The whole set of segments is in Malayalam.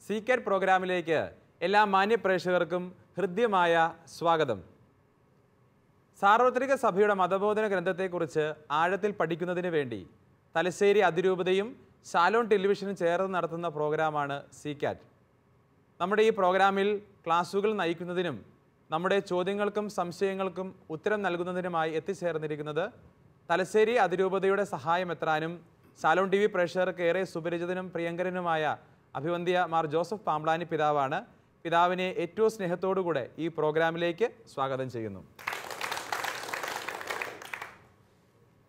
സീക്രെറ്റ് പ്രോഗ്രാമിലേക്ക് എല്ലാ മാന്യപ്രേക്ഷകർക്കും ഹൃദ്യമായ സ്വാഗതം. സാർവത്രിക സഭയുടെ മതബോധന ഗ്രന്ഥത്തെക്കുറിച്ച് ആഴത്തിൽ പഠിക്കുന്നതിന് വേണ്ടി തലശ്ശേരി അതിരൂപതയും ഷാലോൺ ടെലിവിഷനും ചേർന്ന് നടത്തുന്ന പ്രോഗ്രാമാണ് സീക്രെറ്റ്. നമ്മുടെ ഈ പ്രോഗ്രാമിൽ ക്ലാസുകൾ നയിക്കുന്നതിനും നമ്മുടെ ചോദ്യങ്ങൾക്കും സംശയങ്ങൾക്കും ഉത്തരം നൽകുന്നതിനുമായി എത്തിച്ചേർന്നിരിക്കുന്നത് തലശ്ശേരി അതിരൂപതയുടെ സഹായമെത്രാനും ഷാലോൺ TV പ്രേക്ഷകർക്ക് ഏറെ സുപരിചിതനും പ്രിയങ്കരനുമായ അഭിവന്ധ്യ മാർ ജോസഫ് പാംബ്ലാനി പിതാവാണ്. പിതാവിനെ ഏറ്റവും സ്നേഹത്തോടുകൂടെ ഈ പ്രോഗ്രാമിലേക്ക് സ്വാഗതം ചെയ്യുന്നു.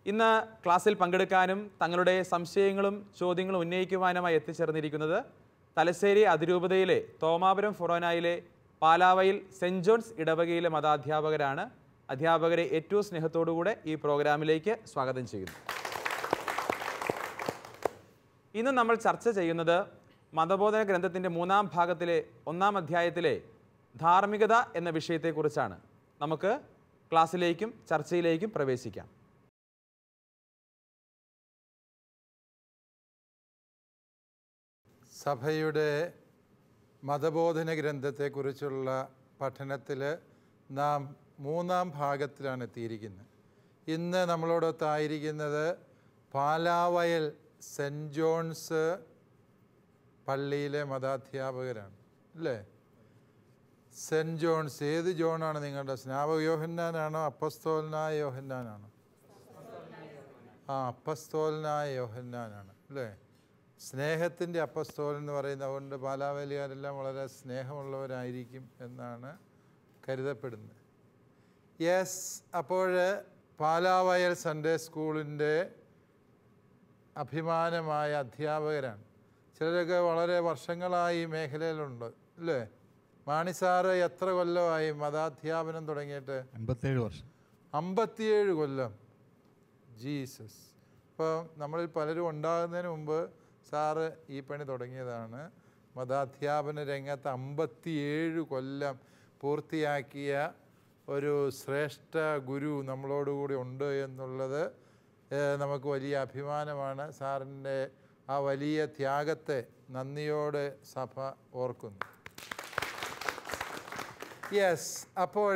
ഇന്ന് ക്ലാസ്സിൽ പങ്കെടുക്കാനും തങ്ങളുടെ സംശയങ്ങളും ചോദ്യങ്ങളും ഉന്നയിക്കുവാനുമായി എത്തിച്ചേർന്നിരിക്കുന്നത് തലശ്ശേരി അതിരൂപതയിലെ തോമാപുരം ഫൊറോനയിലെ പാലാവയിൽ സെൻറ് ജോൺസ് ഇടവകയിലെ മതാധ്യാപകരാണ്. അധ്യാപകരെ ഏറ്റവും സ്നേഹത്തോടുകൂടെ ഈ പ്രോഗ്രാമിലേക്ക് സ്വാഗതം ചെയ്യുന്നു. ഇന്ന് നമ്മൾ ചർച്ച ചെയ്യുന്നത് മതബോധന ഗ്രന്ഥത്തിൻ്റെ 3-ാം ഭാഗത്തിലെ 1-ാം അധ്യായത്തിലെ ധാർമ്മികത എന്ന വിഷയത്തെക്കുറിച്ചാണ്. നമുക്ക് ക്ലാസ്സിലേക്കും ചർച്ചയിലേക്കും പ്രവേശിക്കാം. സഭയുടെ മതബോധന ഗ്രന്ഥത്തെക്കുറിച്ചുള്ള പഠനത്തിൽ നാം 3-ാം ഭാഗത്തിലാണ് എത്തിയിരിക്കുന്നത്. ഇന്ന് നമ്മളോടൊത്തായിരിക്കുന്നത് പാലാവയൽ സെൻറ് ജോൺസ് പള്ളിയിലെ മതാധ്യാപകരാണ് അല്ലേ? സെൻറ് ജോൺസ്, ഏത് ജോണാണ് നിങ്ങളുടെ? സ്നാപക യോഹന്നാനാണോ അപ്പസ്തോലനായ യോഹന്നാനാണോ? അപ്പസ്തോലനായ യോഹന്നാനാണ് അല്ലേ? സ്നേഹത്തിൻ്റെ അപ്പസ്തോലൻ എന്ന് പറയുന്നത് കൊണ്ട് പാലാവയലുകാരെല്ലാം വളരെ സ്നേഹമുള്ളവരായിരിക്കും എന്നാണ് കരുതപ്പെടുന്നത്. യെസ്, അപ്പോൾ പാലാവയൽ സൺഡേ സ്കൂളിൻ്റെ അഭിമാനമായ അധ്യാപകരാണ്. ചിലരൊക്കെ വളരെ വർഷങ്ങളായി ഈ മേഖലയിലുണ്ട് അല്ലേ? മാണി സാറ് എത്ര കൊല്ലമായി മതാധ്യാപനം തുടങ്ങിയിട്ട്? 57 വർഷം. 57 കൊല്ലം. ജീസസ്. ഇപ്പോൾ നമ്മളിൽ പലരും ഉണ്ടാകുന്നതിന് മുമ്പ് സാറ് ഈ പണി തുടങ്ങിയതാണ്. മതാധ്യാപന രംഗത്ത് 57 കൊല്ലം പൂർത്തിയാക്കിയ ഒരു ശ്രേഷ്ഠ ഗുരു നമ്മളോടുകൂടി ഉണ്ട് എന്നുള്ളത് നമുക്ക് വലിയ അഭിമാനമാണ്. സാറിൻ്റെ ആ വലിയ ത്യാഗത്തെ നന്ദിയോടെ സഭ ഓർക്കുന്നു. യെസ്, അപ്പോൾ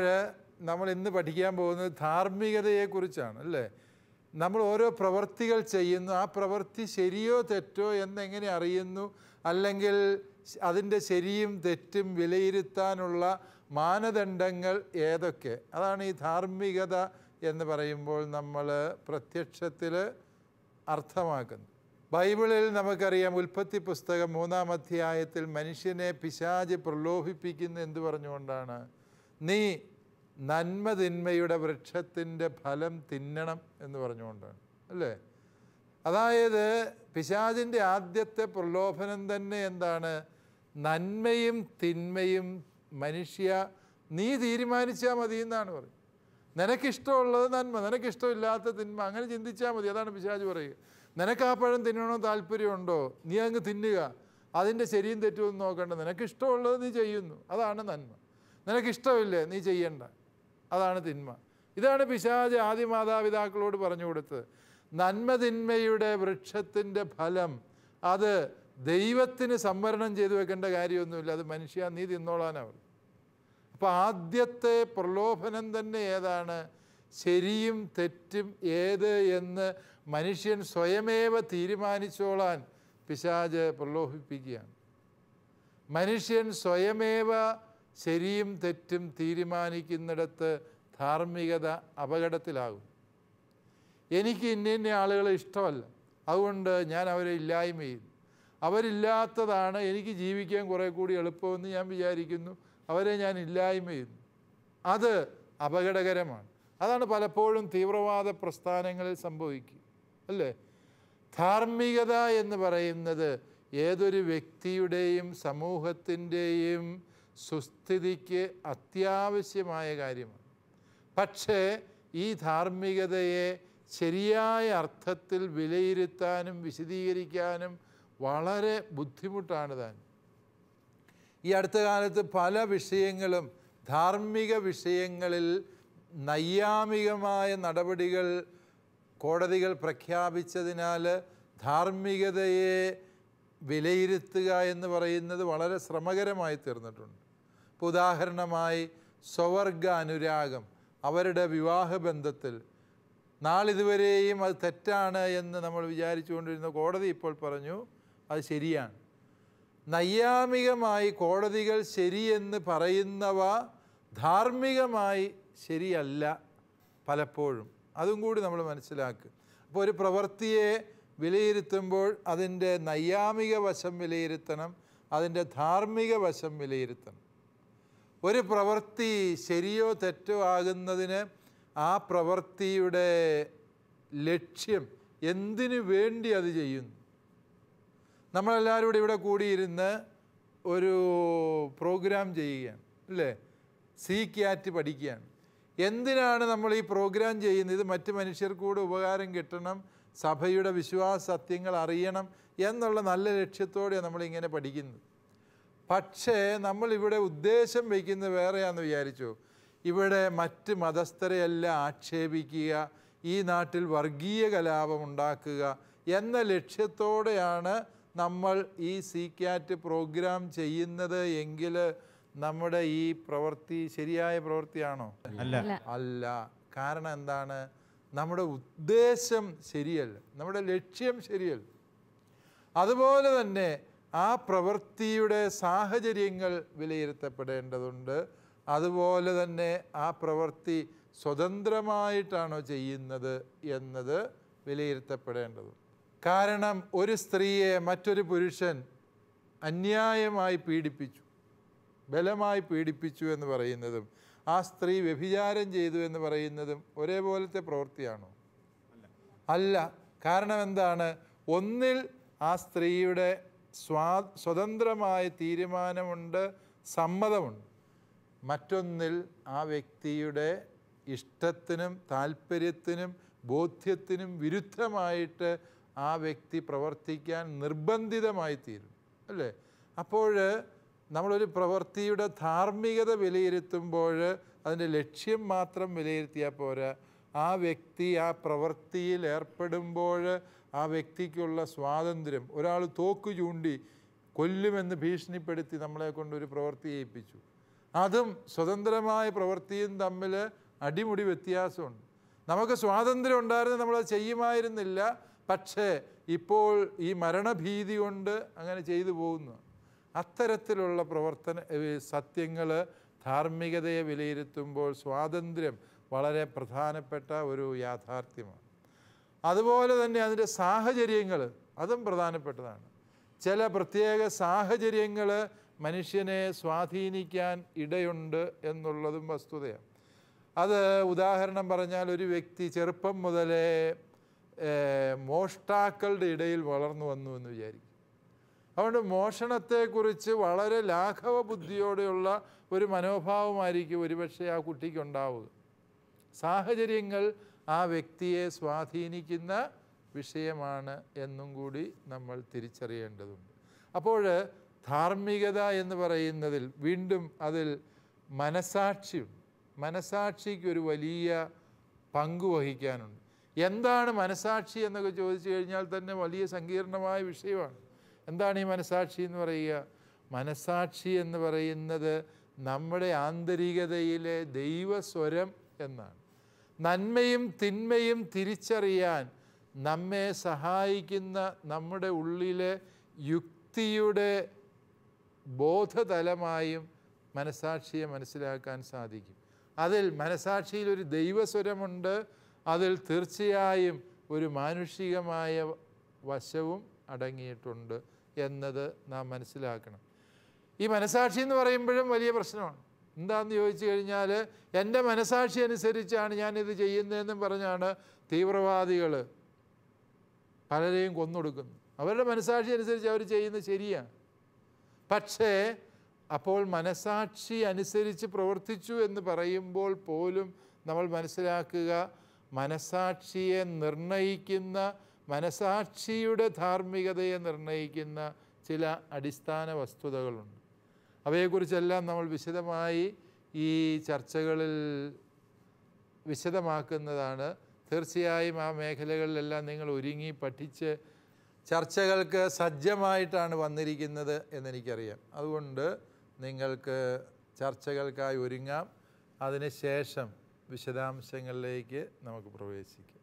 നമ്മൾ ഇന്ന് പഠിക്കാൻ പോകുന്നത് ധാർമ്മികതയെക്കുറിച്ചാണ് അല്ലേ? നമ്മൾ ഓരോ പ്രവൃത്തികൾ ചെയ്യുന്നു, ആ പ്രവൃത്തി ശരിയോ തെറ്റോ എന്നെങ്ങനെ അറിയുന്നു, അല്ലെങ്കിൽ അതിൻ്റെ ശരിയും തെറ്റും വിലയിരുത്താനുള്ള മാനദണ്ഡങ്ങൾ ഏതൊക്കെ? അതാണ് ഈ ധാർമ്മികത എന്ന് പറയുമ്പോൾ നമ്മൾ പ്രത്യക്ഷത്തിൽ അർത്ഥമാക്കുന്നത്. ബൈബിളിൽ നമുക്കറിയാം, ഉൽപ്പത്തി പുസ്തകം 3-ാം അധ്യായത്തിൽ മനുഷ്യനെ പിശാച് പ്രലോഭിപ്പിക്കുന്ന എന്ത് പറഞ്ഞുകൊണ്ടാണ്? നീ നന്മ തിന്മയുടെ വൃക്ഷത്തിൻ്റെ ഫലം തിന്നണം എന്ന് പറഞ്ഞുകൊണ്ടാണ് അല്ലേ? അതായത് പിശാചിൻ്റെ ആദ്യത്തെ പ്രലോഭനം തന്നെ എന്താണ്? നന്മയും തിന്മയും മനുഷ്യ നീ തീരുമാനിച്ചാൽ മതി എന്നാണ് പറയുന്നത്. നിനക്കിഷ്ടമുള്ളത് നന്മ, നിനക്കിഷ്ടമില്ലാത്ത തിന്മ, അങ്ങനെ ചിന്തിച്ചാൽ മതി. അതാണ് പിശാച് പറയുക. നിനക്ക് ആ പഴം തിന്നണോ താല്പര്യമുണ്ടോ, നീ അങ്ങ് തിന്നുക, അതിൻ്റെ ശരിയും തെറ്റുമെന്ന് നോക്കണ്ട, നിനക്കിഷ്ടമുള്ളത് നീ ചെയ്യുന്നു, അതാണ് നന്മ. നിനക്കിഷ്ടമില്ലേ, നീ ചെയ്യണ്ട, അതാണ് തിന്മ. ഇതാണ് പിശാച് ആദ്യ മാതാപിതാക്കളോട് പറഞ്ഞു കൊടുത്തത്. നന്മ തിന്മയുടെ വൃക്ഷത്തിൻ്റെ ഫലം അത് ദൈവത്തിന് സംവരണം ചെയ്തു വെക്കേണ്ട കാര്യമൊന്നുമില്ല, അത് മനുഷ്യ നീ തിന്നോളാനാവും. അപ്പോൾ ആദ്യത്തെ പ്രലോഭനം തന്നെ ഏതാണ്? ശരിയും തെറ്റും ഏത് എന്ന് മനുഷ്യൻ സ്വയമേവ തീരുമാനിച്ചോളാൻ പിശാച് പ്രലോഭിപ്പിക്കുകയാണ്. മനുഷ്യൻ സ്വയമേവ ശരിയും തെറ്റും തീരുമാനിക്കുന്നിടത്ത് ധാർമ്മികത അപകടത്തിലാകും. എനിക്ക് ഇന്ന ആളുകളെ ഇഷ്ടമല്ല, അതുകൊണ്ട് ഞാൻ അവരെ ഇല്ലായ്മ ചെയ്യുന്നു. അവരില്ലാത്തതാണ് എനിക്ക് ജീവിക്കാൻ കുറേ കൂടി എളുപ്പമെന്ന് ഞാൻ വിചാരിക്കുന്നു, അവരെ ഞാൻ ഇല്ലായ്മ ചെയ്യുന്നു. അത് അപകടകരമാണ്. അതാണ് പലപ്പോഴും തീവ്രവാദ പ്രസ്ഥാനങ്ങളിൽ സംഭവിക്കുക അല്ലേ? ധാർമ്മികത എന്ന് പറയുന്നത് ഏതൊരു വ്യക്തിയുടെയും സമൂഹത്തിൻ്റെയും സുസ്ഥിതിക്ക് അത്യാവശ്യമായ കാര്യമാണ്. പക്ഷേ ഈ ധാർമ്മികതയെ ശരിയായ അർത്ഥത്തിൽ വിലയിരുത്താനും വിശദീകരിക്കാനും വളരെ ബുദ്ധിമുട്ടാണ് താൻ. ഈ അടുത്ത കാലത്ത് പല വിഷയങ്ങളും ധാർമ്മിക വിഷയങ്ങളിൽ നൈയാമികമായ നടപടികൾ കോടതികൾ പ്രഖ്യാപിച്ചതിനാൽ ധാർമ്മികതയെ വിലയിരുത്തുക എന്ന് പറയുന്നത് വളരെ ശ്രമകരമായി തീർന്നിട്ടുണ്ട്. ഇപ്പോൾ ഉദാഹരണമായി സ്വവർഗ അനുരാഗം, അവരുടെ വിവാഹബന്ധത്തിൽ നാളിതുവരെയും അത് തെറ്റാണ് എന്ന് നമ്മൾ വിചാരിച്ചുകൊണ്ടിരുന്ന കോടതി ഇപ്പോൾ പറഞ്ഞു അത് ശരിയാണ്. നൈയാമികമായി കോടതികൾ ശരിയെന്ന് പറയുന്നവ ധാർമ്മികമായി ശരിയല്ല പലപ്പോഴും. അതും കൂടി നമ്മൾ മനസ്സിലാക്കുക. അപ്പോൾ ഒരു പ്രവൃത്തിയെ വിലയിരുത്തുമ്പോൾ അതിൻ്റെ നൈയാമിക വശം വിലയിരുത്തണം, അതിൻ്റെ ധാർമ്മിക വശം വിലയിരുത്തണം. ഒരു പ്രവൃത്തി ശരിയോ തെറ്റോ ആകുന്നതിന് ആ പ്രവൃത്തിയുടെ ലക്ഷ്യം എന്തിനു വേണ്ടി അത് ചെയ്യുന്നു. നമ്മളെല്ലാവരും ഇവിടെ കൂടിയിരുന്ന് ഒരു പ്രോഗ്രാം ചെയ്യുകയാണ്, അല്ലേ? CCAT പഠിക്കുകയാണ്. എന്തിനാണ് നമ്മൾ ഈ പ്രോഗ്രാം ചെയ്യുന്നത്? ഇത് മറ്റ് മനുഷ്യർക്കൂടെ ഉപകാരം കിട്ടണം, സഭയുടെ വിശ്വാസ സത്യങ്ങൾ അറിയണം എന്നുള്ള നല്ല ലക്ഷ്യത്തോടെയാണ് നമ്മളിങ്ങനെ പഠിക്കുന്നത്. പക്ഷേ നമ്മളിവിടെ ഉദ്ദേശം വയ്ക്കുന്നത് വേറെയാണെന്ന് വിചാരിച്ചു. ഇവിടെ മറ്റ് മതസ്ഥരെയെല്ലാം ആക്ഷേപിക്കുക, ഈ നാട്ടിൽ വർഗീയ കലാപം ഉണ്ടാക്കുക എന്ന ലക്ഷ്യത്തോടെയാണ് നമ്മൾ ഈ CCAT പ്രോഗ്രാം ചെയ്യുന്നത് എങ്കിൽ നമ്മുടെ ഈ പ്രവൃത്തി ശരിയായ പ്രവൃത്തിയാണോ? അല്ല. കാരണം എന്താണ്? നമ്മുടെ ഉദ്ദേശം ശരിയല്ല, നമ്മുടെ ലക്ഷ്യം ശരിയല്ല. അതുപോലെ തന്നെ ആ പ്രവൃത്തിയുടെ സാഹചര്യങ്ങൾ വിലയിരുത്തപ്പെടേണ്ടതുണ്ട്. അതുപോലെ തന്നെ ആ പ്രവൃത്തി സ്വതന്ത്രമായിട്ടാണോ ചെയ്യുന്നത് എന്നത് വിലയിരുത്തപ്പെടേണ്ടതുണ്ട്. കാരണം ഒരു സ്ത്രീയെ മറ്റൊരു പുരുഷൻ അന്യായമായി പീഡിപ്പിച്ചു, ബലമായി പീഡിപ്പിച്ചു എന്ന് പറയുന്നതും ആ സ്ത്രീ വ്യഭിചാരം ചെയ്തു എന്ന് പറയുന്നതും ഒരേപോലത്തെ പ്രവൃത്തിയാണോ? അല്ല. കാരണം എന്താണ്? ഒന്നിൽ ആ സ്ത്രീയുടെ സ്വതന്ത്രമായ തീരുമാനമുണ്ട്, സമ്മതമുണ്ട്. മറ്റൊന്നിൽ ആ വ്യക്തിയുടെ ഇഷ്ടത്തിനും താല്പര്യത്തിനും ബോധ്യത്തിനും വിരുദ്ധമായിട്ട് ആ വ്യക്തി പ്രവർത്തിക്കാൻ നിർബന്ധിതമായി തീരും, അല്ലേ? അപ്പോൾ നമ്മളൊരു പ്രവൃത്തിയുടെ ധാർമ്മികത വിലയിരുത്തുമ്പോൾ അതിൻ്റെ ലക്ഷ്യം മാത്രം വിലയിരുത്തിയാൽ പോരാ. ആ വ്യക്തി ആ പ്രവൃത്തിയിൽ ഏർപ്പെടുമ്പോൾ ആ വ്യക്തിക്കുള്ള സ്വാതന്ത്ര്യം. ഒരാൾ തോക്ക് ചൂണ്ടി കൊല്ലുമെന്ന് ഭീഷണിപ്പെടുത്തി നമ്മളെ കൊണ്ടൊരു പ്രവൃത്തി ചെയ്യിപ്പിച്ചു. അതും സ്വതന്ത്രമായ പ്രവൃത്തിയും തമ്മിൽ അടിമുടി വ്യത്യാസമുണ്ട്. നമുക്ക് സ്വാതന്ത്ര്യം ഉണ്ടായിരുന്നു, നമ്മളത് ചെയ്യുമായിരുന്നില്ല. പക്ഷേ ഇപ്പോൾ ഈ മരണഭീതി കൊണ്ട് അങ്ങനെ ചെയ്തു പോകുന്നു. അത്തരത്തിലുള്ള സത്യങ്ങൾ ധാർമ്മികതയെ വിലയിരുത്തുമ്പോൾ സ്വാതന്ത്ര്യം വളരെ പ്രധാനപ്പെട്ട ഒരു യാഥാർത്ഥ്യമാണ്. അതുപോലെ തന്നെ അതിൻ്റെ സാഹചര്യങ്ങൾ അതും പ്രധാനപ്പെട്ടതാണ്. ചില പ്രത്യേക സാഹചര്യങ്ങൾ മനുഷ്യനെ സ്വാധീനിക്കാൻ ഇടയുണ്ട് എന്നുള്ളതും വസ്തുതയാണ്. അത് ഉദാഹരണം പറഞ്ഞാൽ ഒരു വ്യക്തി ചെറുപ്പം മുതലേ മോഷ്ടാക്കളുടെ ഇടയിൽ വളർന്നു വന്നു എന്ന് വിചാരിക്കും. അതുകൊണ്ട് മോഷണത്തെക്കുറിച്ച് വളരെ ലാഘവ ബുദ്ധിയോടെയുള്ള ഒരു മനോഭാവമായിരിക്കും ഒരുപക്ഷെ ആ കുട്ടിക്കുണ്ടാവുക. സാഹചര്യങ്ങൾ ആ വ്യക്തിയെ സ്വാധീനിക്കുന്ന വിഷയമാണ് എന്നും കൂടി നമ്മൾ തിരിച്ചറിയേണ്ടതുണ്ട്. അപ്പോൾ ധാർമ്മികത എന്ന് പറയുന്നതിൽ വീണ്ടും അതിൽ മനസാക്ഷിയുണ്ട്. മനസാക്ഷിക്കൊരു വലിയ പങ്ക് വഹിക്കാനുണ്ട്. എന്താണ് മനസാക്ഷി എന്നൊക്കെ ചോദിച്ചു കഴിഞ്ഞാൽ തന്നെ വലിയ സങ്കീർണമായ വിഷയമാണ്. എന്താണ് ഈ മനസാക്ഷി എന്ന് പറയുക? മനസാക്ഷി എന്ന് പറയുന്നത് നമ്മുടെ ആന്തരികതയിലെ ദൈവസ്വരം എന്നാണ്. നന്മയും തിന്മയും തിരിച്ചറിയാൻ നമ്മെ സഹായിക്കുന്ന നമ്മുടെ ഉള്ളിലെ യുക്തിയുടെ ബോധതലമായും മനസാക്ഷിയെ മനസ്സിലാക്കാൻ സാധിക്കും. അതിൽ മനസാക്ഷിയിലൊരു ദൈവസ്വരമുണ്ട്. അതിൽ തീർച്ചയായും ഒരു മാനുഷികമായ വശവും അടങ്ങിയിട്ടുണ്ട് എന്നത് നാം മനസ്സിലാക്കണം. ഈ മനസാക്ഷി എന്ന് പറയുമ്പോഴും വലിയ പ്രശ്നമാണ്. എന്താണെന്ന് ചോദിച്ചു കഴിഞ്ഞാൽ എൻ്റെ മനസാക്ഷി അനുസരിച്ചാണ് ഞാനിത് ചെയ്യുന്നതെന്നും പറഞ്ഞാണ് തീവ്രവാദികൾ പലരെയും കൊന്നൊടുക്കുന്നത്. അവരുടെ മനസാക്ഷി അനുസരിച്ച് അവർ ചെയ്യുന്നത് ശരിയാണ്. പക്ഷേ അപ്പോൾ മനസാക്ഷി അനുസരിച്ച് പ്രവർത്തിച്ചു എന്ന് പറയുമ്പോൾ പോലും നമ്മൾ മനസ്സിലാക്കുക, മനസാക്ഷിയെ നിർണയിക്കുന്ന, മനസാക്ഷിയുടെ ധാർമ്മികതയെ നിർണയിക്കുന്ന ചില അടിസ്ഥാന വസ്തുതകളുണ്ട്. അവയെക്കുറിച്ചെല്ലാം നമ്മൾ വിശദമായി ഈ ചർച്ചകളിൽ വിശദമാക്കുന്നതാണ്. തീർച്ചയായും ആ മേഖലകളിലെല്ലാം നിങ്ങൾ ഒരുങ്ങി പഠിച്ച് ചർച്ചകൾക്ക് സജ്ജമായിട്ടാണ് വന്നിരിക്കുന്നത് എന്നെനിക്കറിയാം. അതുകൊണ്ട് നിങ്ങൾക്ക് ചർച്ചകൾക്കായി ഒരുങ്ങാം. അതിനുശേഷം വിശദാംശങ്ങളിലേക്ക് നമുക്ക് പ്രവേശിക്കാം.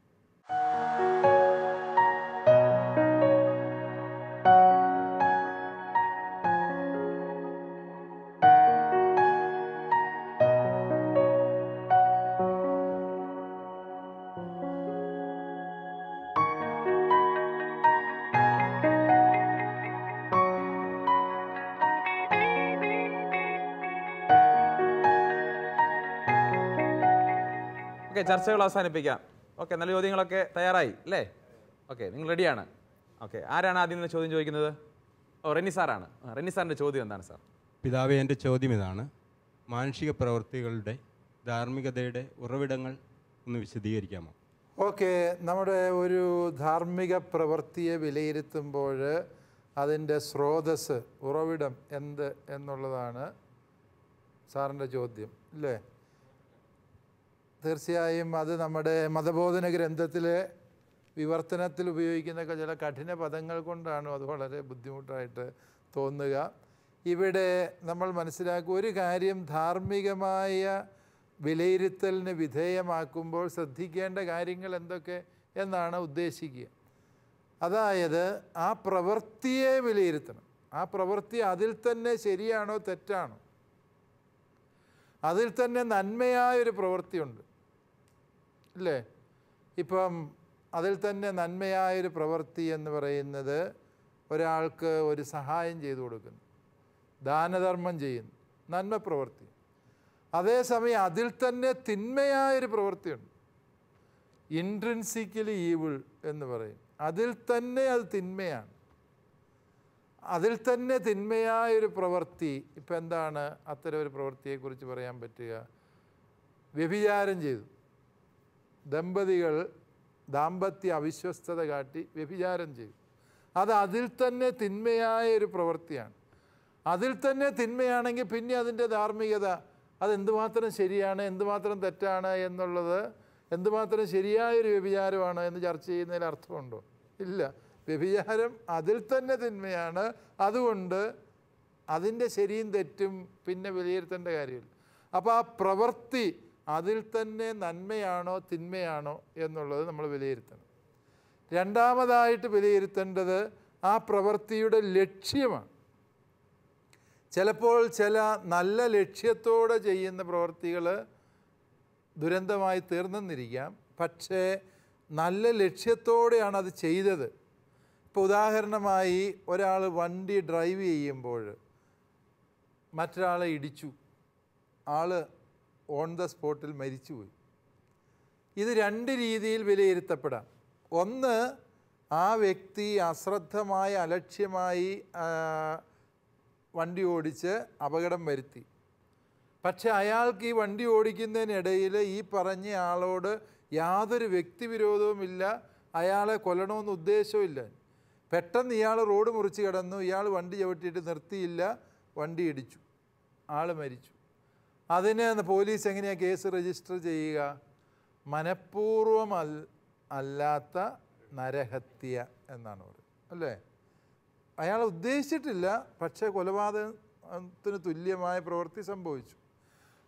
ഓക്കെ, ചർച്ചകൾ അവസാനിപ്പിക്കാം. ഓക്കെ, നല്ല ചോദ്യങ്ങളൊക്കെ തയ്യാറായി അല്ലേ? ഓക്കെ, നിങ്ങൾ റെഡിയാണ്? ഓക്കെ, ആരാണ് ആദ്യം നിന്ന് ചോദ്യം ചോദിക്കുന്നത്? റെന്നി സാറാണ്. റെന്നി സാറിൻ്റെ ചോദ്യം എന്താണ് സാർ? പിതാവേ, എൻ്റെ ചോദ്യം ഇതാണ്. മാനുഷിക പ്രവൃത്തികളുടെ ധാർമ്മികതയുടെ ഉറവിടങ്ങൾ ഒന്ന് വിശദീകരിക്കാമോ? ഓക്കെ, നമ്മുടെ ഒരു ധാർമ്മിക പ്രവൃത്തിയെ വിലയിരുത്തുമ്പോൾ അതിൻ്റെ സ്രോതസ്, ഉറവിടം എന്ത് എന്നുള്ളതാണ് സാറിൻ്റെ ചോദ്യം അല്ലേ? തീർച്ചയായും അത് നമ്മുടെ മതബോധന ഗ്രന്ഥത്തിലെ വിവർത്തനത്തിൽ ഉപയോഗിക്കുന്ന ചില കഠിന പദങ്ങൾ കൊണ്ടാണ് അത് വളരെ ബുദ്ധിമുട്ടായിട്ട് തോന്നുക. ഇവിടെ നമ്മൾ മനസ്സിലാക്കുക, ഒരു കാര്യം ധാർമ്മികമായ വിലയിരുത്തലിന് വിധേയമാക്കുമ്പോൾ ശ്രദ്ധിക്കേണ്ട കാര്യങ്ങൾ എന്തൊക്കെ എന്നാണ് ഉദ്ദേശിക്കുക. അതായത് ആ പ്രവൃത്തിയെ വിലയിരുത്തണം. ആ പ്രവൃത്തി അതിൽ തന്നെ ശരിയാണോ തെറ്റാണോ, അതിൽ തന്നെ നന്മയായൊരു പ്രവൃത്തിയുണ്ട് അല്ലേ? ഇപ്പം അതിൽ തന്നെ നന്മയായൊരു പ്രവൃത്തി എന്ന് പറയുന്നത് ഒരാൾക്ക് ഒരു സഹായം ചെയ്തു കൊടുക്കുന്നു, ദാനധർമ്മം ചെയ്യുന്നു, നന്മ പ്രവൃത്തി. അതേസമയം അതിൽ തന്നെ തിന്മയായൊരു പ്രവൃത്തിയുണ്ട്, ഇൻട്രിൻസിക്കലി ഈവിൾ എന്ന് പറയും. അതിൽ തന്നെ അത് തിന്മയാണ്. അതിൽ തന്നെ തിന്മയായൊരു പ്രവൃത്തി. ഇപ്പം എന്താണ് അത്തരം ഒരു പ്രവൃത്തിയെക്കുറിച്ച് പറയാൻ പറ്റുക? വ്യഭിചാരം ചെയ്തു. ദമ്പതികൾ ദാമ്പത്യ അവിശ്വസ്തത കാട്ടി വ്യഭിചാരം ചെയ്തു. അത് അതിൽ തന്നെ തിന്മയായൊരു പ്രവൃത്തിയാണ്. അതിൽ തന്നെ തിന്മയാണെങ്കിൽ പിന്നെ അതിൻ്റെ ധാർമ്മികത, അതെന്തുമാത്രം ശരിയാണ്, എന്തുമാത്രം തെറ്റാണ് എന്നുള്ളത്, എന്തുമാത്രം ശരിയായൊരു വ്യഭിചാരമാണ് എന്ന് ചർച്ച ചെയ്യുന്നതിൽ അർത്ഥമുണ്ടോ? ഇല്ല. വ്യഭിചാരം അതിൽ തന്നെ തിന്മയാണ്. അതുകൊണ്ട് അതിൻ്റെ ശരിയും തെറ്റും പിന്നെ വിലയിരുത്തേണ്ട കാര്യമില്ല. അപ്പോൾ ആ പ്രവൃത്തി അതിൽ തന്നെ നന്മയാണോ തിന്മയാണോ എന്നുള്ളത് നമ്മൾ വിലയിരുത്തണം. രണ്ടാമതായിട്ട് വിലയിരുത്തേണ്ടത് ആ പ്രവൃത്തിയുടെ ലക്ഷ്യമാണ്. ചിലപ്പോൾ ചില നല്ല ലക്ഷ്യത്തോടെ ചെയ്യുന്ന പ്രവൃത്തികൾ ദുരന്തമായി തീർന്നെന്നിരിക്കാം. പക്ഷേ നല്ല ലക്ഷ്യത്തോടെയാണ് അത് ചെയ്തത്. ഇപ്പോൾ ഉദാഹരണമായി ഒരാൾ വണ്ടി ഡ്രൈവ് ചെയ്യുമ്പോൾ മറ്റൊരാളെ ഇടിച്ചു, ആൾ ഓൺ ദ സ്പോട്ടിൽ മരിച്ചുപോയി. ഇത് രണ്ട് രീതിയിൽ വിലയിരുത്തപ്പെടാം. ഒന്ന്, ആ വ്യക്തി അശ്രദ്ധമായി അലക്ഷ്യമായി വണ്ടി ഓടിച്ച് അപകടം വരുത്തി. പക്ഷെ അയാൾക്ക് ഈ വണ്ടി ഓടിക്കുന്നതിനിടയിൽ ഈ പറഞ്ഞ ആളോട് യാതൊരു വ്യക്തിവിരോധവുമില്ല, അയാളെ കൊല്ലണമെന്ന് ഉദ്ദേശവുമില്ല. പെട്ടെന്ന് ഇയാൾ റോഡ് മുറിച്ച് കിടന്നു, ഇയാൾ വണ്ടി ചവിട്ടിയിട്ട് നിർത്തിയില്ല, വണ്ടി ഇടിച്ചു, ആൾ മരിച്ചു. അതിന് പോലീസ് എങ്ങനെയാണ് കേസ് രജിസ്റ്റർ ചെയ്യുക? മനഃപൂർവം അല്ലാത്ത നരഹത്യ എന്നാണ് പറയുന്നത് അല്ലേ? അയാൾ ഉദ്ദേശിച്ചിട്ടില്ല, പക്ഷേ കൊലപാതകത്തിന് തുല്യമായ പ്രവൃത്തി സംഭവിച്ചു.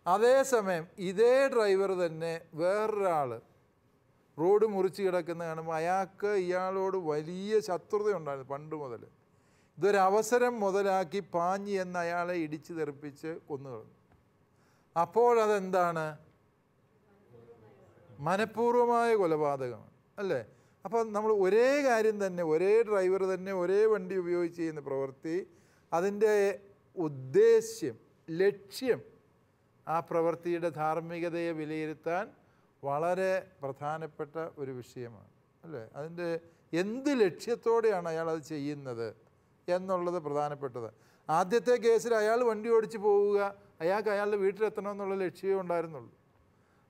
അതേസമയം ഇതേ ഡ്രൈവർ തന്നെ വേറൊരാൾ റോഡ് മുറിച്ച് കിടക്കുന്ന കാണുമ്പോൾ അയാൾക്ക് ഇയാളോട് വലിയ ശത്രുതയുണ്ടായിരുന്നു പണ്ട് മുതൽ. ഇതൊരവസരം മുതലാക്കി പാഞ്ഞി എന്ന് അയാളെ ഇടിച്ച് തെറിപ്പിച്ച് കൊന്നുകളഞ്ഞു. അപ്പോഴതെന്താണ്? മനഃപൂർവമായ കൊലപാതകമാണ് അല്ലേ? അപ്പോൾ നമ്മൾ ഒരേ കാര്യം തന്നെ, ഒരേ ഡ്രൈവർ തന്നെ ഒരേ വണ്ടി ഉപയോഗിച്ച് ചെയ്യുന്ന പ്രവൃത്തി, അതിൻ്റെ ഉദ്ദേശ്യം, ലക്ഷ്യം, ആ പ്രവൃത്തിയുടെ ധാർമ്മികതയെ വിലയിരുത്താൻ വളരെ പ്രധാനപ്പെട്ട ഒരു വിഷയമാണ് അല്ലേ? അതിൻ്റെ എന്ത് ലക്ഷ്യത്തോടെയാണ് അയാൾ അത് ചെയ്യുന്നത് എന്നുള്ളത് പ്രധാനപ്പെട്ടത്. ആദ്യത്തെ കേസിൽ അയാൾ വണ്ടി ഓടിച്ച് പോവുക, അയാൾക്ക് അയാളുടെ വീട്ടിലെത്തണമെന്നുള്ള ലക്ഷ്യമേ ഉണ്ടായിരുന്നുള്ളൂ.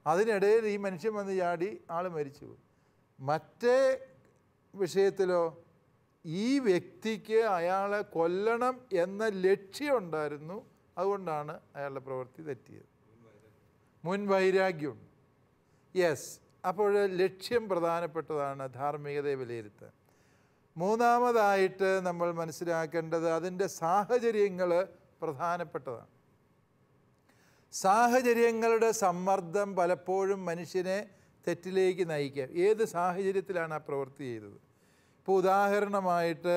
അതിനിടയിൽ ഈ മനുഷ്യൻ വന്ന് ചാടി, ആൾ മരിച്ചു. മറ്റേ വിഷയത്തിലോ ഈ വ്യക്തിക്ക് അയാളെ കൊല്ലണം എന്ന ലക്ഷ്യമുണ്ടായിരുന്നു. അതുകൊണ്ടാണ് അയാളുടെ പ്രവൃത്തി തെറ്റിയത്. മുൻവൈരാഗ്യമുണ്ട്. യെസ്. അപ്പോൾ ലക്ഷ്യം പ്രധാനപ്പെട്ടതാണ് ധാർമ്മികതയെ വിലയിരുത്താൻ. മൂന്നാമതായിട്ട് നമ്മൾ മനസ്സിലാക്കേണ്ടത് അതിൻ്റെ സാഹചര്യങ്ങൾ പ്രധാനപ്പെട്ടതാണ്. സാഹചര്യങ്ങളുടെ സമ്മർദ്ദം പലപ്പോഴും മനുഷ്യനെ തെറ്റിലേക്ക് നയിക്കാം. ഏത് സാഹചര്യത്തിലാണ് ആ പ്രവൃത്തി ചെയ്തത്? ഇപ്പോൾ ഉദാഹരണമായിട്ട്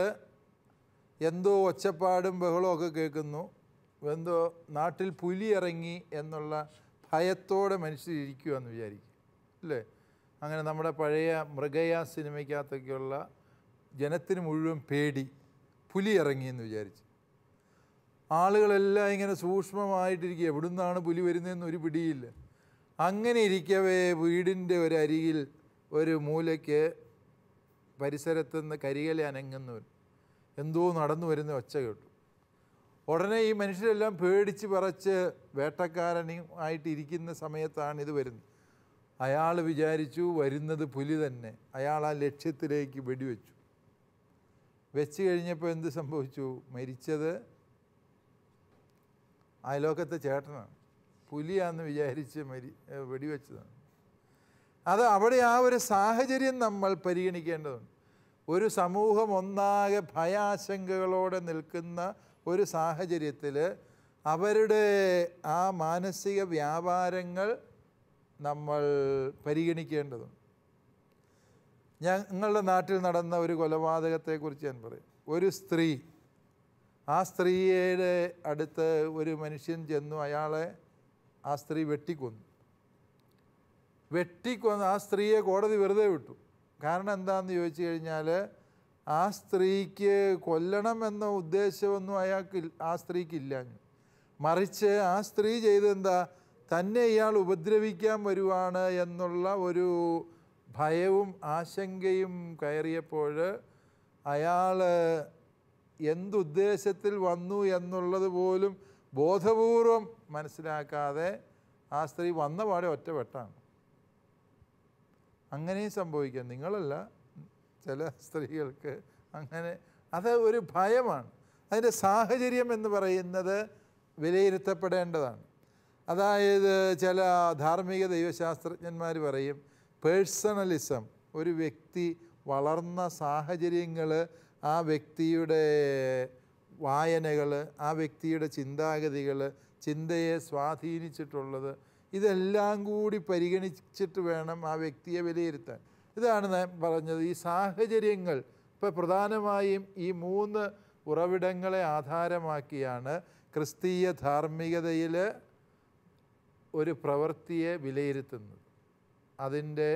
എന്തോ ഒച്ചപ്പാടും ബഹളമൊക്കെ കേൾക്കുന്നു, എന്തോ നാട്ടിൽ പുലി ഇറങ്ങി എന്നുള്ള ഭയത്തോടെ മനുഷ്യരിയ്ക്കുക എന്ന് വിചാരിക്കും, അല്ലേ? അങ്ങനെ നമ്മുടെ പഴയ മൃഗയ സിനിമയ്ക്കകത്തൊക്കെയുള്ള ജനത്തിന് മുഴുവൻ പേടി, പുലി ഇറങ്ങി എന്ന് വിചാരിച്ചു. ആളുകളെല്ലാം ഇങ്ങനെ സൂക്ഷ്മമായിട്ടിരിക്കുക, എവിടെ നിന്നാണ് പുലി വരുന്നതെന്ന് ഒരു പിടിയില്ല. അങ്ങനെ ഇരിക്കവേ വീടിൻ്റെ ഒരു അരികിൽ ഒരു മൂലയ്ക്ക് പരിസരത്തുനിന്ന് കരികല അനങ്ങുന്നു, എന്തോ നടന്നു വരുന്ന ഒച്ച കേട്ടു. ഉടനെ ഈ മനുഷ്യരെല്ലാം പേടിച്ച് പറച്ച് വേട്ടക്കാരനായിട്ടിരിക്കുന്ന സമയത്താണ് ഇത് വരുന്നത്. അയാൾ വിചാരിച്ചു വരുന്നത് പുലി തന്നെ. അയാൾ ആ ലക്ഷ്യത്തിലേക്ക് വെടിവെച്ചു. വെച്ച് കഴിഞ്ഞപ്പോൾ എന്ത് സംഭവിച്ചു? മരിച്ചത് അയലോക്കത്തെ ചേട്ടനാണ്. പുലിയാന്ന് വിചാരിച്ച് വെടിവെച്ചതാണ്. അത് അവിടെ ആ ഒരു സാഹചര്യം നമ്മൾ പരിഗണിക്കേണ്ടതുണ്ട്. ഒരു സമൂഹം ഒന്നാകെ ഭയാശങ്കകളോടെ നിൽക്കുന്ന ഒരു സാഹചര്യത്തിൽ അവരുടെ ആ മാനസിക വ്യാപാരങ്ങൾ നമ്മൾ പരിഗണിക്കേണ്ടതുണ്ട്. ഞങ്ങളുടെ നാട്ടിൽ നടന്ന ഒരു കൊലപാതകത്തെക്കുറിച്ച് ഞാൻ പറയും. ഒരു സ്ത്രീ, ആ സ്ത്രീയുടെ അടുത്ത് ഒരു മനുഷ്യൻ ചെന്നു, അയാളെ ആ സ്ത്രീ വെട്ടിക്കൊന്നു. ആ സ്ത്രീയെ കോടതി വെറുതെ വിട്ടു. കാരണം എന്താണെന്ന് ചോദിച്ചു കഴിഞ്ഞാൽ ആ സ്ത്രീക്ക് കൊല്ലണം എന്ന ഉദ്ദേശമൊന്നും ആ സ്ത്രീക്കില്ല. മറിച്ച് ആ സ്ത്രീ ചെയ്തെന്താ, തന്നെ ഇയാൾ ഉപദ്രവിക്കാൻ വരുവാണ് എന്നുള്ള ഒരു ഭയവും ആശങ്കയും കയറിയപ്പോൾ അയാൾ എന്തുദ്ദേശത്തിൽ വന്നു എന്നുള്ളത് പോലും ബോധപൂർവം മനസ്സിലാക്കാതെ ആ സ്ത്രീ വന്ന പാടെ ഒറ്റ വെട്ടാണ്. അങ്ങനെയും സംഭവിക്കാം. നിങ്ങളല്ല, ചില സ്ത്രീകൾക്ക് അങ്ങനെ. അത് ഒരു ഭയമാണ്. അതിൻ്റെ സാഹചര്യം എന്ന് പറയുന്നത് വിലയിരുത്തപ്പെടേണ്ടതാണ്. അതായത് ചില ധാർമ്മിക ദൈവശാസ്ത്രജ്ഞന്മാർ പറയും, പേഴ്സണലിസം, ഒരു വ്യക്തി വളർന്ന സാഹചര്യങ്ങൾ, ആ വ്യക്തിയുടെ വായനകൾ, ആ വ്യക്തിയുടെ ചിന്താഗതികൾ, ചിന്തയെ സ്വാധീനിച്ചിട്ടുള്ളത്, ഇതെല്ലാം കൂടി പരിഗണിച്ചിട്ട് വേണം ആ വ്യക്തിയെ വിലയിരുത്താൻ. ഇതാണ് ഞാൻ പറഞ്ഞത്. ഈ സാഹചര്യങ്ങൾ ഇപ്പോൾ പ്രധാനമായും ഈ 3 ഉറവിടങ്ങളെ ആധാരമാക്കിയാണ് ക്രിസ്തീയ ധാർമ്മികതയിൽ ഒരു പ്രവൃത്തിയെ വിലയിരുത്തുന്നത്. അതിൻ്റെ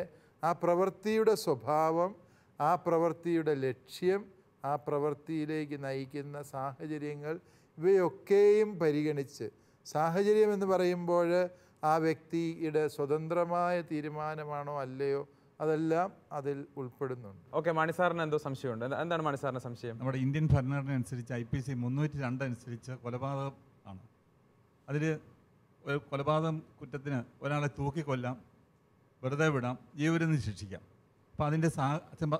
ആ പ്രവൃത്തിയുടെ സ്വഭാവം, ആ പ്രവൃത്തിയുടെ ലക്ഷ്യം, ആ പ്രവൃത്തിയിലേക്ക് നയിക്കുന്ന സാഹചര്യങ്ങൾ, ഇവയൊക്കെയും പരിഗണിച്ച്, സാഹചര്യം എന്ന് പറയുമ്പോൾ ആ വ്യക്തിയുടെ സ്വതന്ത്രമായ തീരുമാനമാണോ അല്ലയോ, അതെല്ലാം അതിൽ ഉൾപ്പെടുന്നുണ്ട്. ഓക്കെ, മാണി സാറിന് എന്തോ സംശയമുണ്ട്. എന്താണ് മാണി സാറിന് സംശയം? നമ്മുടെ ഇന്ത്യൻ ഭരണഘടന അനുസരിച്ച് IPC 302 അനുസരിച്ച് കൊലപാതകം ആണ്. അതിൽ ഒരു കൊലപാതകം കുറ്റത്തിന് ഒരാളെ തൂക്കിക്കൊല്ലാം, വെറുതെ വിടാം, ജീവപര്യന്തം ശിക്ഷിക്കാം. അപ്പോൾ അതിൻ്റെ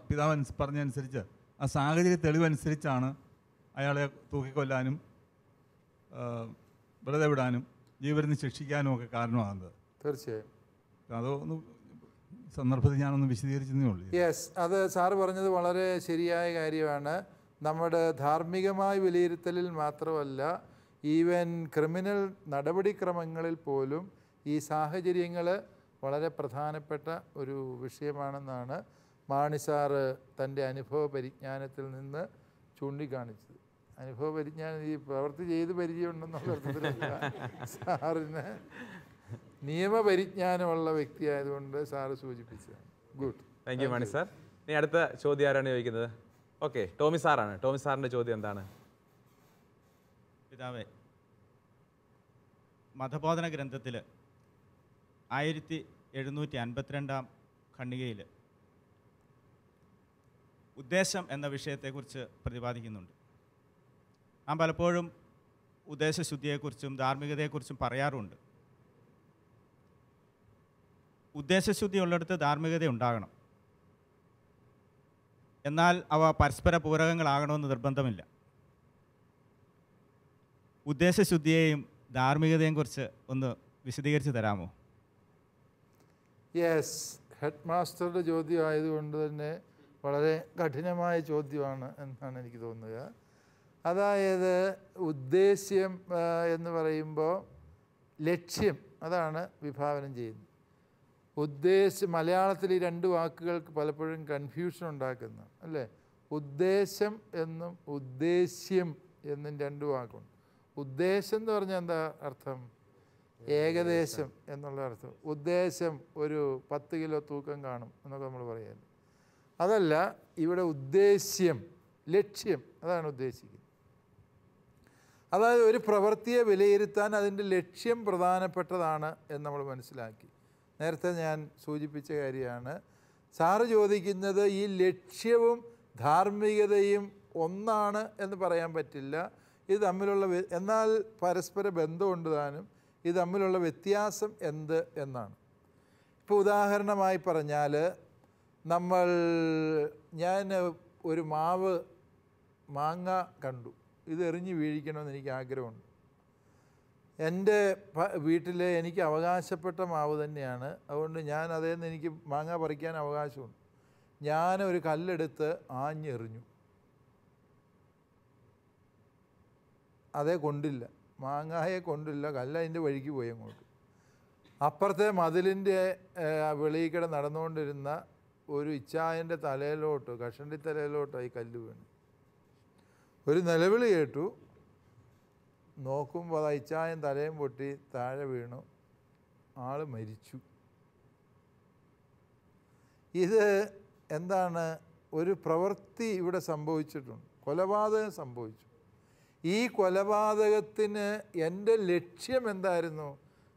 പിതാവ് പറഞ്ഞതനുസരിച്ച് ആ സാഹചര്യ തെളിവനുസരിച്ചാണ് അയാളെ തൂക്കിക്കൊല്ലാനും വെറുതെ വിടാനും ജീവപര്യന്തം ശിക്ഷിക്കാനും ഒക്കെ കാരണമാകുന്നത്. തീർച്ചയായും അതൊന്ന് സന്ദർഭത്തിൽ ഞാനൊന്ന് വിശദീകരിച്ചതേ ഉള്ളൂ. യെസ്, അത് സാറ് പറഞ്ഞത് വളരെ ശരിയായ കാര്യമാണ്. നമ്മുടെ ധാർമ്മികമായ വിലയിരുത്തലിൽ മാത്രമല്ല, ഈവൻ ക്രിമിനൽ നടപടിക്രമങ്ങളിൽ പോലും ഈ സാഹചര്യങ്ങൾ വളരെ പ്രധാനപ്പെട്ട ഒരു വിഷയമാണെന്നാണ് മാണി സാറ് തൻ്റെ അനുഭവ പരിജ്ഞാനത്തിൽ നിന്ന് ചൂണ്ടിക്കാണിച്ചത്. അനുഭവ പരിജ്ഞാനം ഈ പ്രവൃത്തി ചെയ്ത് പരിചയമുണ്ടെന്നുള്ള അർത്ഥത്തിലല്ല, സാറിന് നിയമപരിജ്ഞാനമുള്ള വ്യക്തിയായതുകൊണ്ട് സാറ് സൂചിപ്പിച്ചതാണ്. Good, thank you Mani sir. ഇനി അടുത്ത ചോദ്യം ആരാണ് ചോദിക്കുന്നത്? ഓക്കെ, ടോമി സാറാണ്. ടോമി സാറിൻ്റെ ചോദ്യം എന്താണ്? പിതാവേ, മതബോധന ഗ്രന്ഥത്തിൽ 1752 ഖണ്ഡികയിൽ ഉദ്ദേശം എന്ന വിഷയത്തെക്കുറിച്ച് പ്രതിപാദിക്കുന്നുണ്ട്. നാം പലപ്പോഴും ഉദ്ദേശശുദ്ധിയെക്കുറിച്ചും ധാർമ്മികതയെക്കുറിച്ചും പറയാറുണ്ട്. ഉദ്ദേശശുദ്ധി ഉള്ളിടത്ത് ധാർമ്മികത ഉണ്ടാകണം. എന്നാൽ അവ പരസ്പര പൂരകങ്ങളാകണമെന്ന് നിർബന്ധമില്ല. ഉദ്ദേശശുദ്ധിയെയും ധാർമ്മികതയെയും കുറിച്ച് ഒന്ന് വിശദീകരിച്ച് തരാമോ? യെസ്, ഹെഡ് മാസ്റ്ററുടെ ചോദ്യം ആയതുകൊണ്ട് തന്നെ വളരെ കഠിനമായ ചോദ്യമാണ് എന്നാണ് എനിക്ക് തോന്നുക. അതായത് ഉദ്ദേശ്യം എന്ന് പറയുമ്പോൾ ലക്ഷ്യം, അതാണ് വിഭാവനം ചെയ്യുന്നത്. മലയാളത്തിൽ ഈ രണ്ട് വാക്കുകൾക്ക് പലപ്പോഴും കൺഫ്യൂഷൻ ഉണ്ടാക്കുന്ന അല്ലേ. ഉദ്ദേശം എന്നും ഉദ്ദേശ്യം എന്നും രണ്ട് വാക്കുണ്ട്. ഉദ്ദേശം എന്ന് പറഞ്ഞാൽ എന്താ അർത്ഥം? ഏകദേശം എന്നുള്ള അർത്ഥം. ഉദ്ദേശം ഒരു 10 കിലോ തൂക്കം കാണും എന്നൊക്കെ നമ്മൾ പറയാറ്. അതല്ല, ഇവിടെ ഉദ്ദേശ്യം ലക്ഷ്യം, അതാണ് ഉദ്ദേശിക്കുന്നത്. അതായത് ഒരു പ്രവൃത്തിയെ വിലയിരുത്താൻ അതിൻ്റെ ലക്ഷ്യം പ്രധാനപ്പെട്ടതാണ് എന്ന് നമ്മൾ മനസ്സിലാക്കി. നേരത്തെ ഞാൻ സൂചിപ്പിച്ച കാര്യമാണ്. സാറ് ചോദിക്കുന്നത് ഈ ലക്ഷ്യവും ധാർമ്മികതയും ഒന്നാണ് എന്ന് പറയാൻ പറ്റില്ല. ഇത് തമ്മിലുള്ള എന്നാൽ പരസ്പര ബന്ധമുണ്ട് താനും. ഇത് തമ്മിലുള്ള വ്യത്യാസം എന്ത് എന്നാണ്. ഇപ്പോൾ ഉദാഹരണമായി പറഞ്ഞാൽ ഞാൻ ഒരു മാങ്ങ കണ്ടു. ഇത് എറിഞ്ഞ് വീഴിക്കണമെന്ന് എനിക്ക് ആഗ്രഹമുണ്ട്. എൻ്റെ വീട്ടിലെ എനിക്ക് അവകാശപ്പെട്ട മാവ് തന്നെയാണ്. അതുകൊണ്ട് ഞാൻ അതിൽ നിന്ന് എനിക്ക് മാങ്ങ പറിക്കാൻ അവകാശമുണ്ട്. ഞാനൊരു കല്ലെടുത്ത് ആഞ്ഞെറിഞ്ഞു. അതേ കൊണ്ടില്ല, മാങ്ങായെ കൊണ്ടില്ല, കല്ല് അതിൻ്റെ വഴിക്ക് പോയി അങ്ങോട്ട്. അപ്പുറത്തെ മതിലിൻ്റെ വെളിയിൽക്കിടെ നടന്നുകൊണ്ടിരുന്ന ഒരു ഇച്ചായൻ്റെ തലയിലോട്ട്, കഷണ്ടി തലയിലോട്ടായി കല്ല് വീണു. ഒരു നിലവിളി കേട്ടു. നോക്കുമ്പോൾ അത് ഇച്ചായൻ തലയും പൊട്ടി താഴെ വീണു. ആൾ മരിച്ചു. ഇത് എന്താണ്? ഒരു പ്രവൃത്തി ഇവിടെ സംഭവിച്ചിട്ടുണ്ട്. കൊലപാതകം സംഭവിച്ചു. ഈ കൊലപാതകത്തിന് എൻ്റെ ലക്ഷ്യം എന്തായിരുന്നു?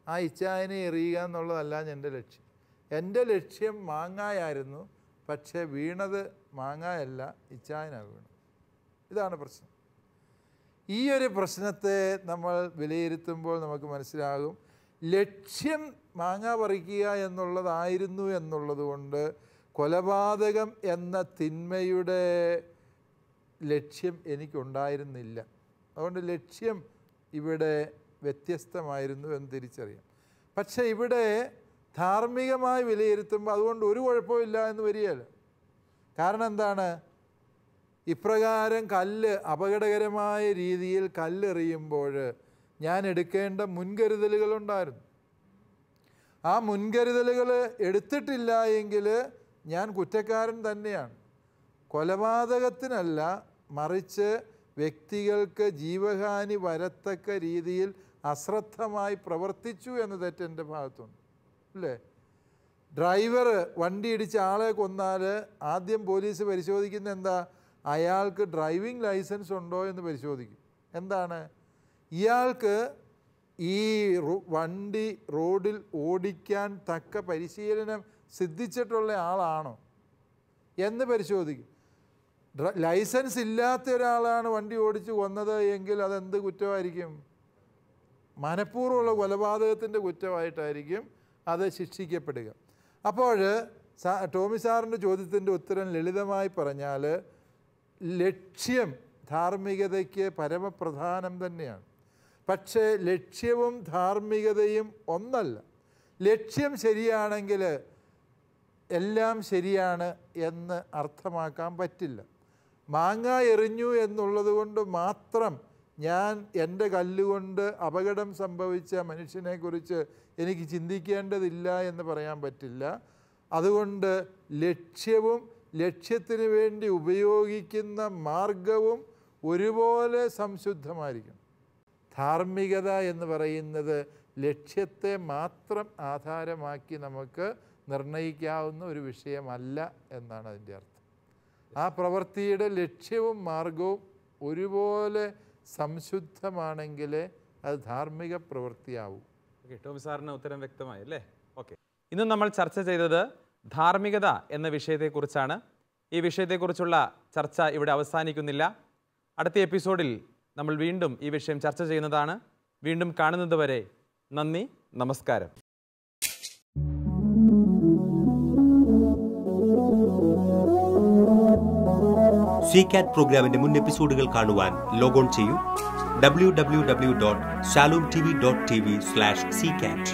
ആ ഇച്ചായനെ എറിയുക എന്നുള്ളതല്ല എൻ്റെ ലക്ഷ്യം. എൻ്റെ ലക്ഷ്യം മാങ്ങായായിരുന്നു. പക്ഷേ വീണത് മാങ്ങായല്ല, ഇച്ചായനാണ് വീണത്. ഇതാണ് പ്രശ്നം. ഈ ഒരു പ്രശ്നത്തെ നമ്മൾ വിലയിരുത്തുമ്പോൾ നമുക്ക് മനസ്സിലാകും, ലക്ഷ്യം മാങ്ങ പറിക്കുക എന്നുള്ളതായിരുന്നു എന്നുള്ളത് കൊണ്ട് കൊലപാതകം എന്ന തിന്മയുടെ ലക്ഷ്യം എനിക്കുണ്ടായിരുന്നില്ല. അതുകൊണ്ട് ലക്ഷ്യം ഇവിടെ വ്യത്യസ്തമായിരുന്നു എന്ന് തിരിച്ചറിയാം. പക്ഷേ ഇവിടെ ധാർമ്മികമായി വിലയിരുത്തുമ്പോൾ അതുകൊണ്ട് ഒരു കുഴപ്പമില്ല എന്ന് വരികയില്ല. കാരണം എന്താണ്? ഇപ്രകാരം അപകടകരമായ രീതിയിൽ കല്ലെറിയുമ്പോൾ ഞാൻ എടുക്കേണ്ട മുൻകരുതലുകളുണ്ടായിരുന്നു. ആ മുൻകരുതലുകൾ എടുത്തിട്ടില്ല എങ്കിൽ ഞാൻ കുറ്റക്കാരൻ തന്നെയാണ്. കൊലപാതകത്തിനല്ല, മറിച്ച് വ്യക്തികൾക്ക് ജീവഹാനി വരത്തക്ക രീതിയിൽ അശ്രദ്ധമായി പ്രവർത്തിച്ചു എന്ന തെറ്റെൻ്റെ ഭാഗത്തുണ്ട് അല്ലേ. ഡ്രൈവർ വണ്ടി ഇടിച്ച് ആളെ കൊന്നാൽ ആദ്യം പോലീസ് പരിശോധിക്കുന്ന എന്താ? അയാൾക്ക് ഡ്രൈവിംഗ് ലൈസൻസ് ഉണ്ടോ എന്ന് പരിശോധിക്കും. എന്താണ്? ഇയാൾക്ക് ഈ വണ്ടി റോഡിൽ ഓടിക്കാൻ തക്ക പരിശീലനം സിദ്ധിച്ചിട്ടുള്ള ആളാണോ എന്ന് പരിശോധിക്കും. ലൈസൻസ് ഇല്ലാത്ത ഒരാളാണ് വണ്ടി ഓടിച്ച് കൊന്നത് എങ്കിൽ അതെന്ത് കുറ്റമായിരിക്കും? മനഃപൂർവ്വമുള്ള കൊലപാതകത്തിൻ്റെ കുറ്റമായിട്ടായിരിക്കും അത് ശിക്ഷിക്കപ്പെടുക. അപ്പോൾ ടോമി സാറിൻ്റെ ചോദ്യത്തിൻ്റെ ഉത്തരം ലളിതമായി പറഞ്ഞാൽ ലക്ഷ്യം ധാർമ്മികതയ്ക്ക് പരമപ്രധാനം തന്നെയാണ്. പക്ഷേ ലക്ഷ്യവും ധാർമ്മികതയും ഒന്നല്ല. ലക്ഷ്യം ശരിയാണെങ്കിൽ എല്ലാം ശരിയാണ് എന്ന് അർത്ഥമാക്കാൻ പറ്റില്ല. മാങ്ങ എറിഞ്ഞു എന്നുള്ളത് കൊണ്ട് മാത്രം ഞാൻ എൻ്റെ കല്ലുകൊണ്ട് അപകടം സംഭവിച്ച മനുഷ്യനെക്കുറിച്ച് എനിക്ക് ചിന്തിക്കേണ്ടതില്ല എന്ന് പറയാൻ പറ്റില്ല. അതുകൊണ്ട് ലക്ഷ്യവും ലക്ഷ്യത്തിന് വേണ്ടി ഉപയോഗിക്കുന്ന മാർഗവും ഒരുപോലെ സംശുദ്ധമായിരിക്കണം. ധാർമ്മികത എന്ന് പറയുന്നത് ലക്ഷ്യത്തെ മാത്രം ആധാരമാക്കി നമുക്ക് നിർണയിക്കാവുന്ന ഒരു വിഷയമല്ല എന്നാണ് അതിൻ്റെ അർത്ഥം. ആ പ്രവൃത്തിയുടെ ലക്ഷ്യവും മാർഗവും ഒരുപോലെ സംശുദ്ധമാണെങ്കിലേ അത് ധാർമ്മിക പ്രവൃത്തിയാവും. ഓക്കെ, ടോമി സാറിന് ഉത്തരം വ്യക്തമായി അല്ലേ? ഓക്കെ, ഇന്ന് നമ്മൾ ചർച്ച ചെയ്തത് ധാർമ്മികത എന്ന വിഷയത്തെക്കുറിച്ചാണ്. ഈ വിഷയത്തെക്കുറിച്ചുള്ള ചർച്ച ഇവിടെ അവസാനിക്കുന്നില്ല. അടുത്ത എപ്പിസോഡിൽ നമ്മൾ വീണ്ടും ഈ വിഷയം ചർച്ച ചെയ്യുന്നതാണ്. വീണ്ടും കാണുന്നത് വരെ നന്ദി, നമസ്കാരം. CCAT പ്രോഗ്രാമിന്റെ മുൻ എപ്പിസോഡുകൾ കാണുവാൻ ലോഗോൺ ചെയ്യൂ www.shalomtv.tv/ccat.